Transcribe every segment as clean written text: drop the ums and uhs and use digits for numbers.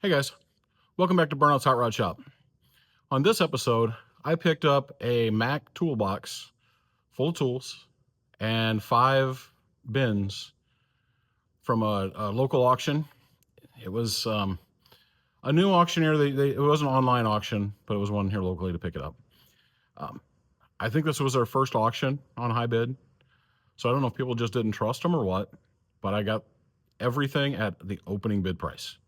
Hey guys, welcome back to Burnout's Hot Rod Shop. On this episode, I picked up a Mac toolbox full of tools and 5 bins from a local auction. It was a new auctioneer. It was an online auction, but it was one here locally to pick it up. I think this was their first auction on high bid, so I don't know if people just didn't trust them or what, but I got everything at the opening bid price.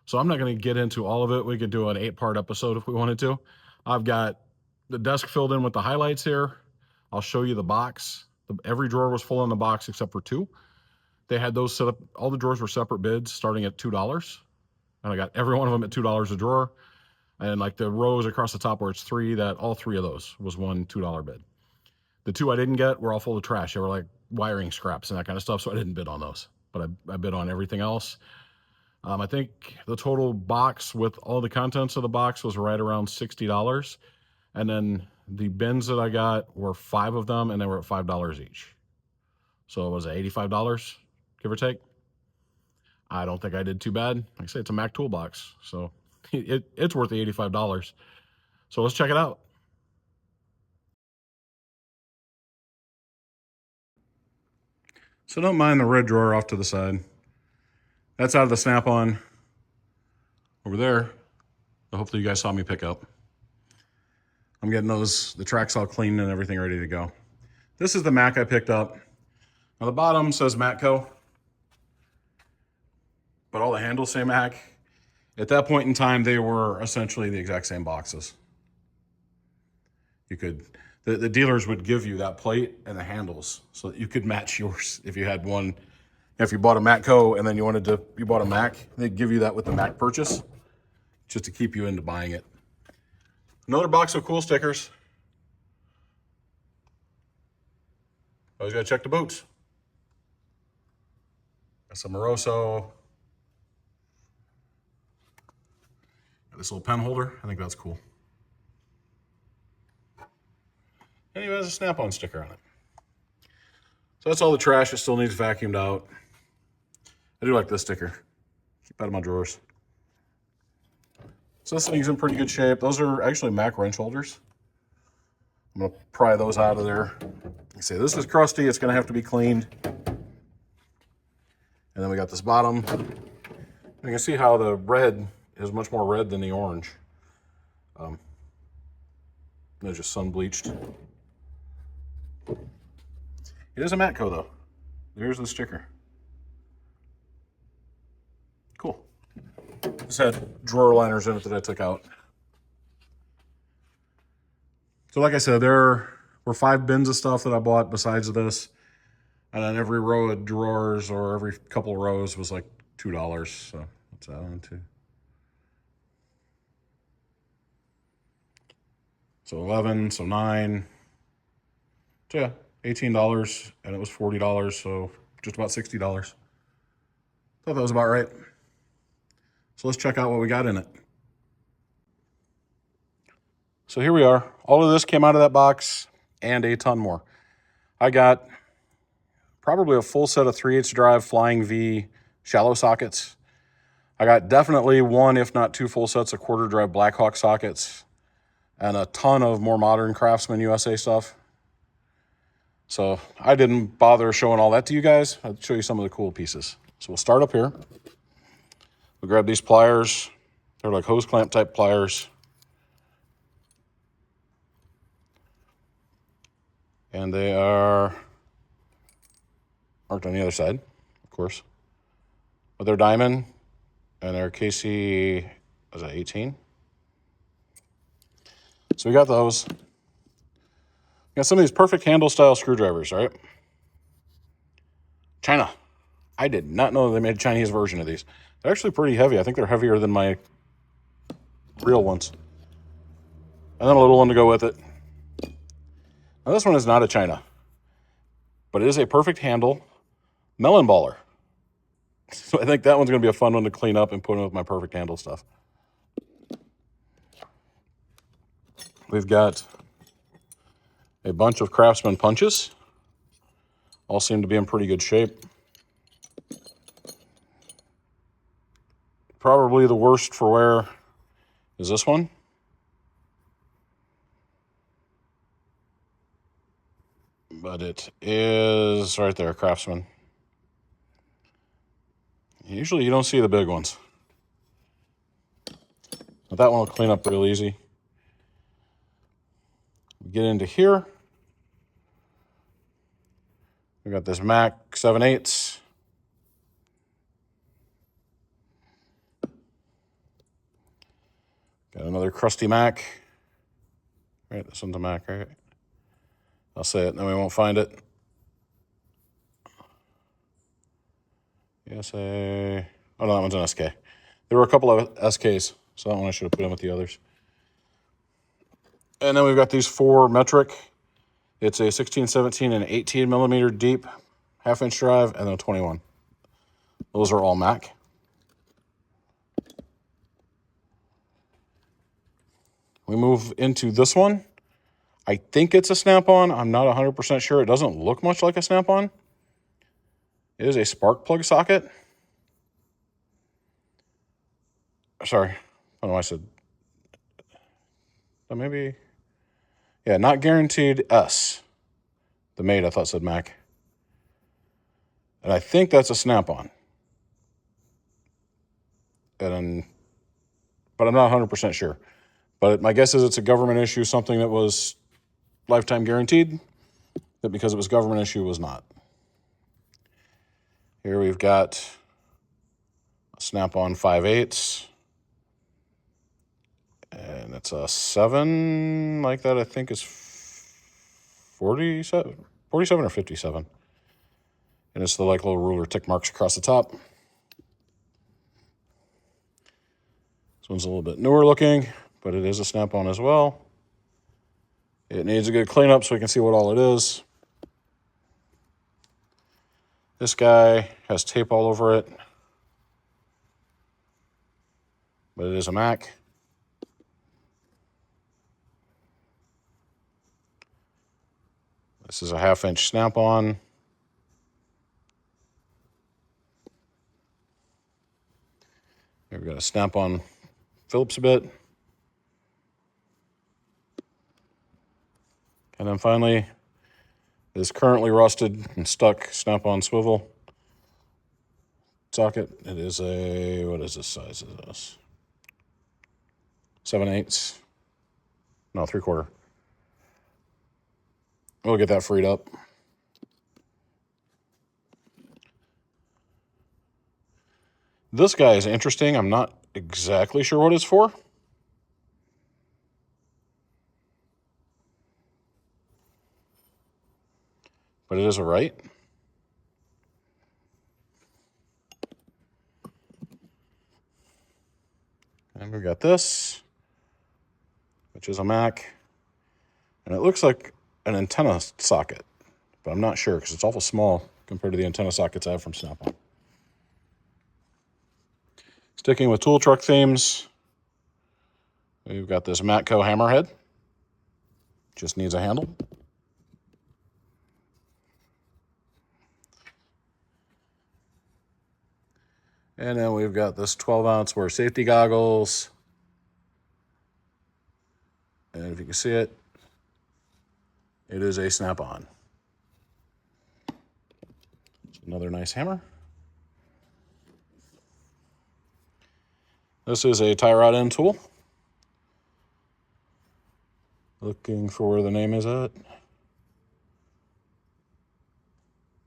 So I'm not going to get into all of it. We could do an 8-part episode if we wanted to. I've got the desk filled in with the highlights here. I'll show you the box. Every drawer was full in the box except for 2. They had those set up. All the drawers were separate bids starting at $2. And I got every one of them at $2 a drawer. And like the rows across the top where it's 3, all 3 of those was one $2 bid. The 2 I didn't get were all full of trash. They were like wiring scraps and that kind of stuff. So I didn't bid on those, but I bid on everything else. I think the total box with all the contents of the box was right around $60. And then the bins that I got were 5 of them and they were at $5 each. So it was $85, give or take. I don't think I did too bad. Like I say, it's a Mac toolbox, so it's worth the $85. So let's check it out. So don't mind the red drawer off to the side. That's out of the Snap-on over there. Hopefully you guys saw me pick up. I'm getting the tracks all cleaned and everything ready to go. This is the Mac I picked up. Now the bottom says MATCO, but all the handles say Mac. At that point in time, they were essentially the exact same boxes. The dealers would give you that plate and the handles so that you could match yours if you had one. If you bought a MATCO and then you bought a Mac, they'd give you that with the Mac purchase just to keep you into buying it. Another box of cool stickers. Always gotta check the boots. Got some Moroso. Got this little pen holder. I think that's cool. And it has a Snap-on sticker on it. So that's all the trash that still needs vacuumed out. I do like this sticker. Keep out of my drawers. So this thing's in pretty good shape. Those are actually Mac wrench holders. I'm gonna pry those out of there. You see, this is crusty. It's gonna have to be cleaned. And then we got this bottom. You can see how the red is much more red than the orange. They're just sun bleached. It is a MATCO though. There's the sticker. Cool. This had drawer liners in it that I took out. So like I said, there were 5 bins of stuff that I bought besides this. And then every row of drawers or every couple rows was like $2. So what's that on to? So 11, so 9. So yeah, $18 and it was $40, so just about $60. Thought that was about right. So let's check out what we got in it. So here we are. All of this came out of that box and a ton more. I got probably a full set of 3/8 drive Flying V shallow sockets. I got definitely 1, if not 2 full sets of 1/4 drive Blackhawk sockets and a ton of more modern Craftsman USA stuff. So I didn't bother showing all that to you guys. I'll show you some of the cool pieces. So we'll start up here. We'll grab these pliers. They're like hose clamp type pliers. And they are marked on the other side, of course. But they're diamond and they're KC, was that 18? So we got those. We got some of these perfect handle style screwdrivers, right? China. I did not know they made a Chinese version of these. They're actually pretty heavy. I think they're heavier than my real ones. And then a little one to go with it. Now this one is not a China, but it is a perfect handle melon baller. So I think that one's going to be a fun one to clean up and put in with my perfect handle stuff. We've got a bunch of Craftsman punches. All seem to be in pretty good shape. Probably the worst for wear is this one. But it is right there, Craftsman. Usually you don't see the big ones. But that one will clean up real easy. We get into here. We got this Mac 7/8. Got another crusty Mac. Right, this one's a Mac, right? I'll say it, then we won't find it. ESA. Oh, no, that one's an SK. There were a couple of SKs, so that one I should have put in with the others. And then we've got these 4 metric. It's a 16, 17, and 18 millimeter deep half-inch drive, and then a 21. Those are all Mac. We move into this one. I think it's a snap-on. I'm not 100% sure. It doesn't look much like a snap-on. It is a spark plug socket. Sorry, I don't know why I said. Oh, maybe. Yeah, not guaranteed S. The mate I thought said Mac. And I think that's a snap-on. But I'm not 100% sure. But my guess is it's a government issue, something that was lifetime guaranteed, that because it was government issue was not. Here we've got a snap-on 5/8. And it's a 7 like that, I think is 47 or 57. And it's the like little ruler tick marks across the top. This one's a little bit newer looking, but it is a snap-on as well. It needs a good cleanup so we can see what all it is. This guy has tape all over it, but it is a Mac. This is a 1/2-inch snap-on. Here we've got a snap-on Phillips bit. And then finally, this currently rusted and stuck snap-on swivel socket. It is a, what is this size of this? 7/8. No, 3/4. We'll get that freed up. This guy is interesting. I'm not exactly sure what it's for. But it is a right. And we've got this, which is a Mac. And it looks like an antenna socket, but I'm not sure because it's awful small compared to the antenna sockets I have from Snap-on. Sticking with tool truck themes, we've got this MATCO hammerhead. Just needs a handle. And then we've got this 12-ounce wear safety goggles. And if you can see it, it is a snap-on. Another nice hammer. This is a tie rod end tool. Looking for where the name is at.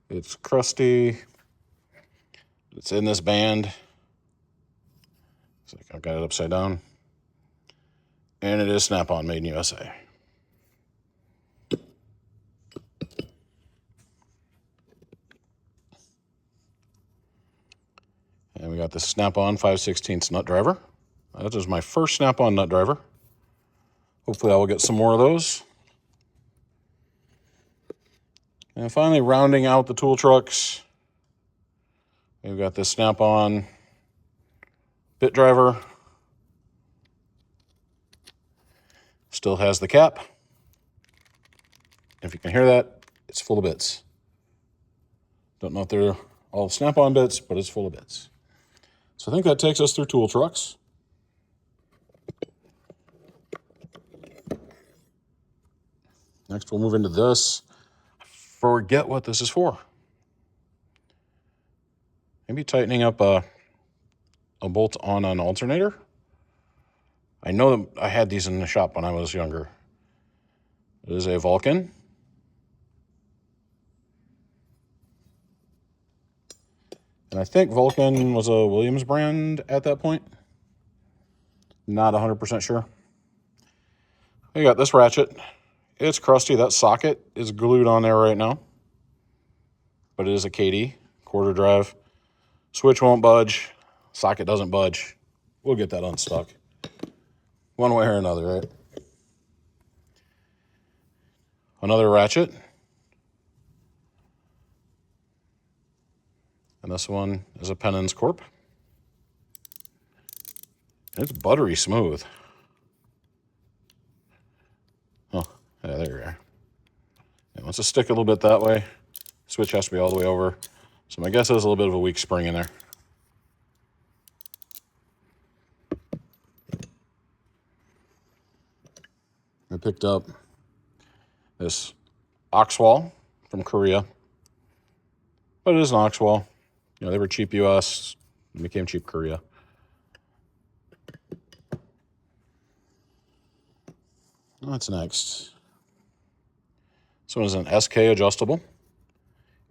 It's crusty. It's in this band. It's like I've got it upside down. And it is Snap-on, made in USA. And we got the Snap-on 5/16 nut driver. That is my first Snap-on nut driver. Hopefully I will get some more of those. And finally, rounding out the tool trucks, we've got this Snap-on bit driver. Still has the cap. If you can hear that, it's full of bits. Don't know if they're all Snap-on bits, but it's full of bits. So I think that takes us through tool trucks. Next, we'll move into this. Forget what this is for. Maybe tightening up a bolt on an alternator. I know that I had these in the shop when I was younger. It is a Vulcan. And I think Vulcan was a Williams brand at that point. Not 100% sure. I got this ratchet. It's crusty. That socket is glued on there right now. But it is a KD, quarter drive. Switch won't budge. Socket doesn't budge. We'll get that unstuck. One way or another, right? Another ratchet. And this one is a Pennons Corp. It's buttery smooth. Oh, yeah, there you are. It wants to stick a little bit that way. Switch has to be all the way over. So my guess is a little bit of a weak spring in there. I picked up this Oxwall from Korea. But it is an Oxwall. You know, they were cheap US, and became cheap Korea. What's next? This one is an SK adjustable.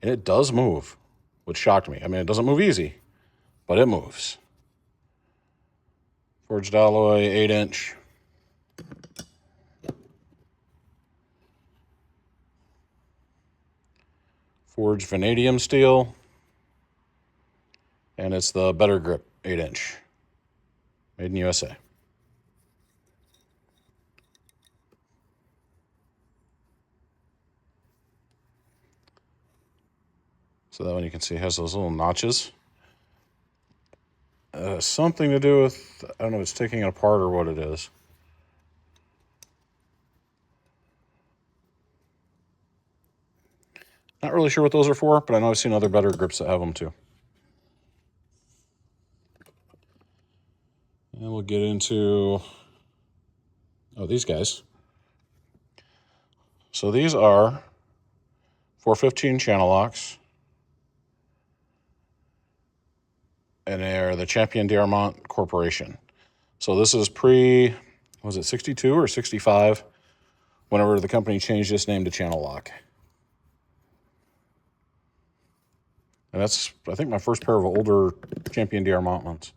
And it does move, which shocked me. I mean, it doesn't move easy, but it moves. Forged alloy, 8-inch. Forged vanadium steel. And it's the Better Grip 8-inch. Made in USA. So that one you can see has those little notches. Something to do with, I don't know if it's taking it apart or what it is. Not really sure what those are for, but I know I've seen other Better Grips that have them too. And we'll get into, these guys. So these are 415 channel locks. And they're the Champion Diamant Corporation. So this is was it 62 or 65? Whenever the company changed its name to Channel Lock. And that's, I think, my first pair of older Champion Diamant ones.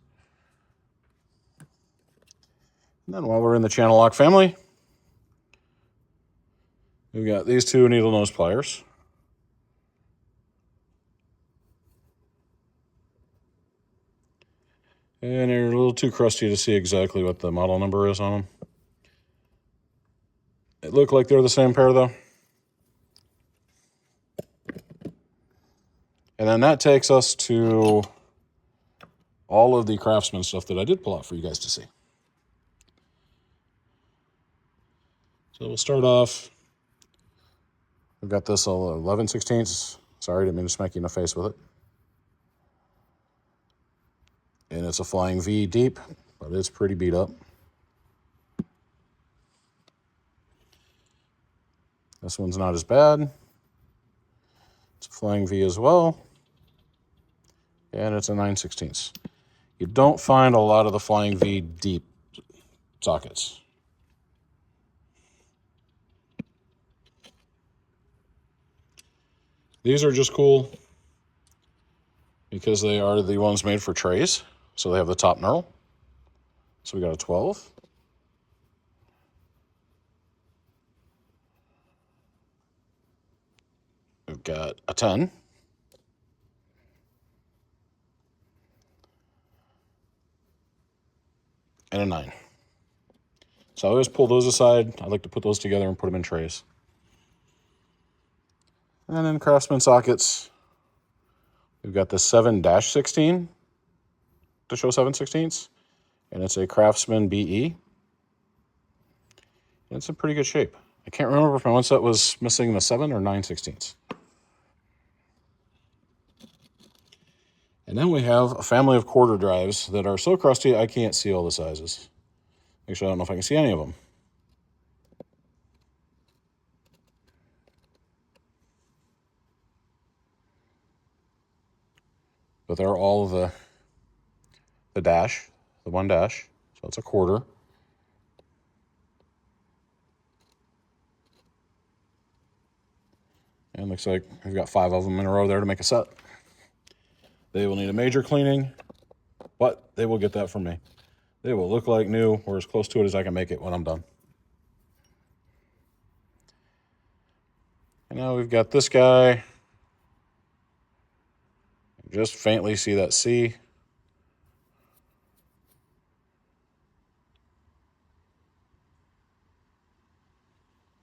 And then while we're in the Channel Lock family, we've got these two needle nose pliers. And they're a little too crusty to see exactly what the model number is on them. It looked like they're the same pair, though. And then that takes us to all of the Craftsman stuff that I did pull out for you guys to see. So we'll start off. We've got this 11/16. Sorry, didn't mean to smack you in the face with it. And it's a Flying V deep, but it's pretty beat up. This one's not as bad. It's a Flying V as well. And it's a 9/16. You don't find a lot of the Flying V deep sockets. These are just cool because they are the ones made for trays. So they have the top knurl. So we got a 12. We've got a 10. And a 9. So I always pull those aside. I like to put those together and put them in trays. And then Craftsman sockets. We've got the 7-16 to show 7/16. And it's a Craftsman BE. And it's in pretty good shape. I can't remember if my one set was missing the 7 or 9/16. And then we have a family of quarter drives that are so crusty I can't see all the sizes. Actually, I don't know if I can see any of them. But they're all the dash, the one dash. So it's a quarter. And looks like we've got 5 of them in a row there to make a set. They will need a major cleaning, but they will get that from me. They will look like new, or as close to it as I can make it when I'm done. And now we've got this guy. Just faintly see that C.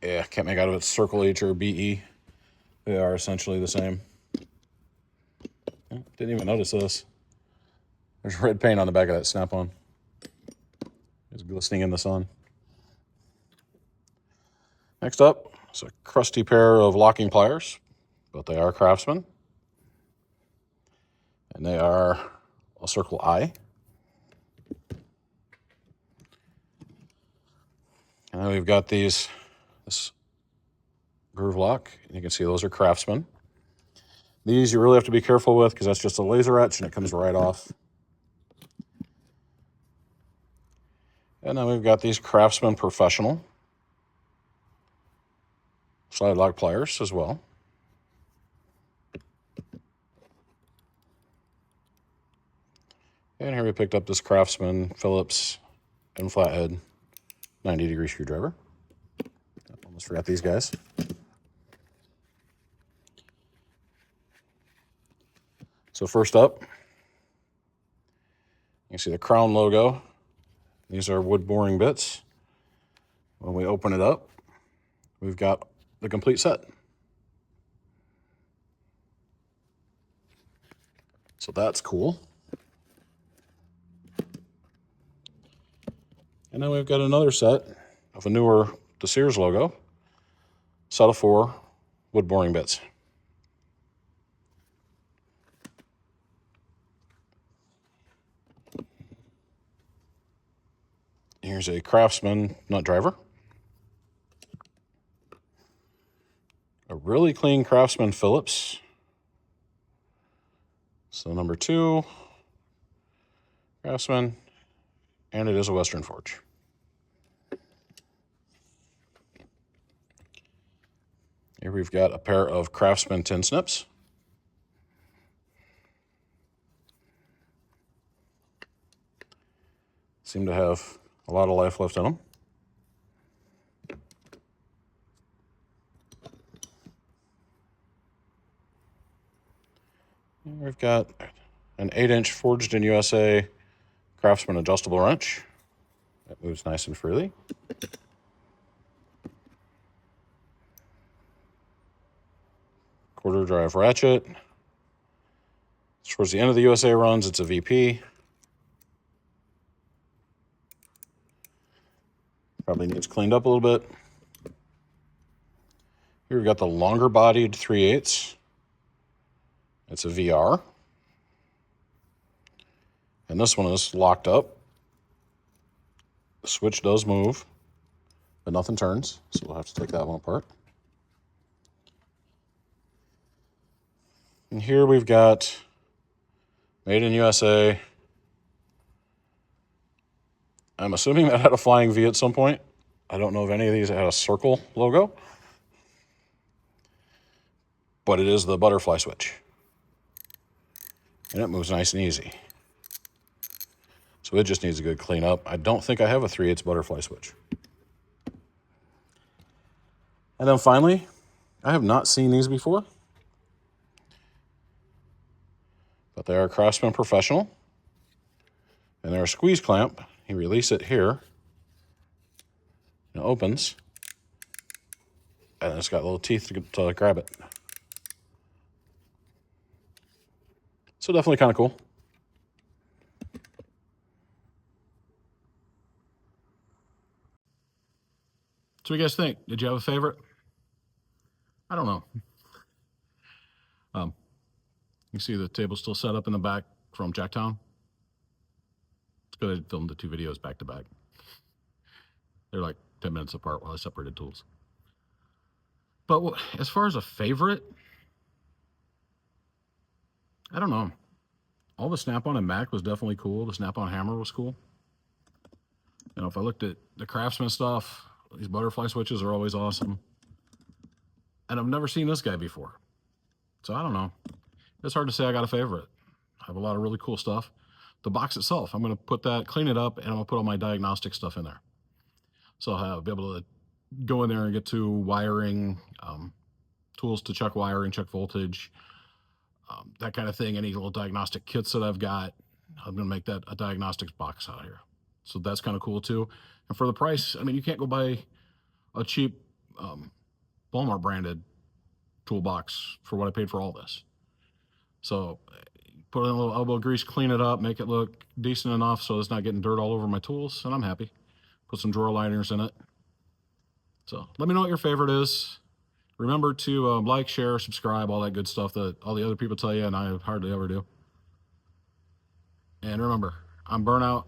Yeah, can't make out if it's circle H or BE. They are essentially the same. Didn't even notice this. There's red paint on the back of that Snap-on. It's glistening in the sun. Next up, it's a crusty pair of locking pliers, but they are Craftsman. And they are a circle I. And then we've got this groove lock. And you can see those are Craftsman. These you really have to be careful with because that's just a laser etch and it comes right off. And then we've got these Craftsman Professional slide lock pliers as well. And here we picked up this Craftsman Phillips and flathead 90-degree screwdriver. Almost forgot these guys. So first up, you can see the Crown logo. These are wood boring bits. When we open it up, we've got the complete set. So that's cool. And then we've got another set of a newer, the Sears logo, set of 4 wood boring bits. Here's a Craftsman nut driver. A really clean Craftsman Phillips. So number 2, Craftsman, and it is a Western Forge. Here we've got a pair of Craftsman tin snips. Seem to have a lot of life left in them. And we've got an 8-inch forged in USA Craftsman adjustable wrench. That moves nice and freely. Quarter drive ratchet. Towards the end of the USA runs, it's a VP. Probably needs cleaned up a little bit. Here we've got the longer bodied 3/8. It's a VR. And this one is locked up. The switch does move, but nothing turns, so we'll have to take that one apart. And here we've got made in USA. I'm assuming that had a flying V at some point. I don't know if any of these had a circle logo, but it is the butterfly switch. And it moves nice and easy. So it just needs a good cleanup. I don't think I have a 3/8 butterfly switch. And then finally, I have not seen these before, but they are Craftsman Professional. And they're a squeeze clamp. You release it here. It opens. And it's got little teeth to grab it. So definitely kind of cool. So what do you guys think? Did you have a favorite? I don't know. You see the table still set up in the back. from Jacktown. It's good I filmed the 2 videos back to back. They're like 10 minutes apart while I separated tools. But as far as a favorite, I don't know. All the Snap-on and Mac was definitely cool. The Snap-on hammer was cool. You know, if I looked at the Craftsman stuff, these butterfly switches are always awesome. And I've never seen this guy before. So I don't know. It's hard to say I got a favorite. I have a lot of really cool stuff. The box itself, I'm going to put that, clean it up, and I'm going to put all my diagnostic stuff in there. So I'll be able to go in there and get to wiring, tools to check wiring, check voltage, that kind of thing. Any little diagnostic kits that I've got, I'm going to make that a diagnostics box out here. So that's kind of cool too. And for the price, I mean, you can't go buy a cheap Walmart branded toolbox for what I paid for all this. So put in a little elbow grease, clean it up, make it look decent enough so it's not getting dirt all over my tools, and I'm happy. Put some drawer liners in it. So let me know what your favorite is. Remember to like, share, subscribe, all that good stuff that all the other people tell you and I hardly ever do. And remember, I'm burnout.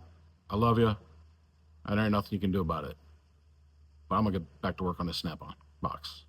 I love you. And there ain't nothing you can do about it. But I'm going to get back to work on this Snap-on box.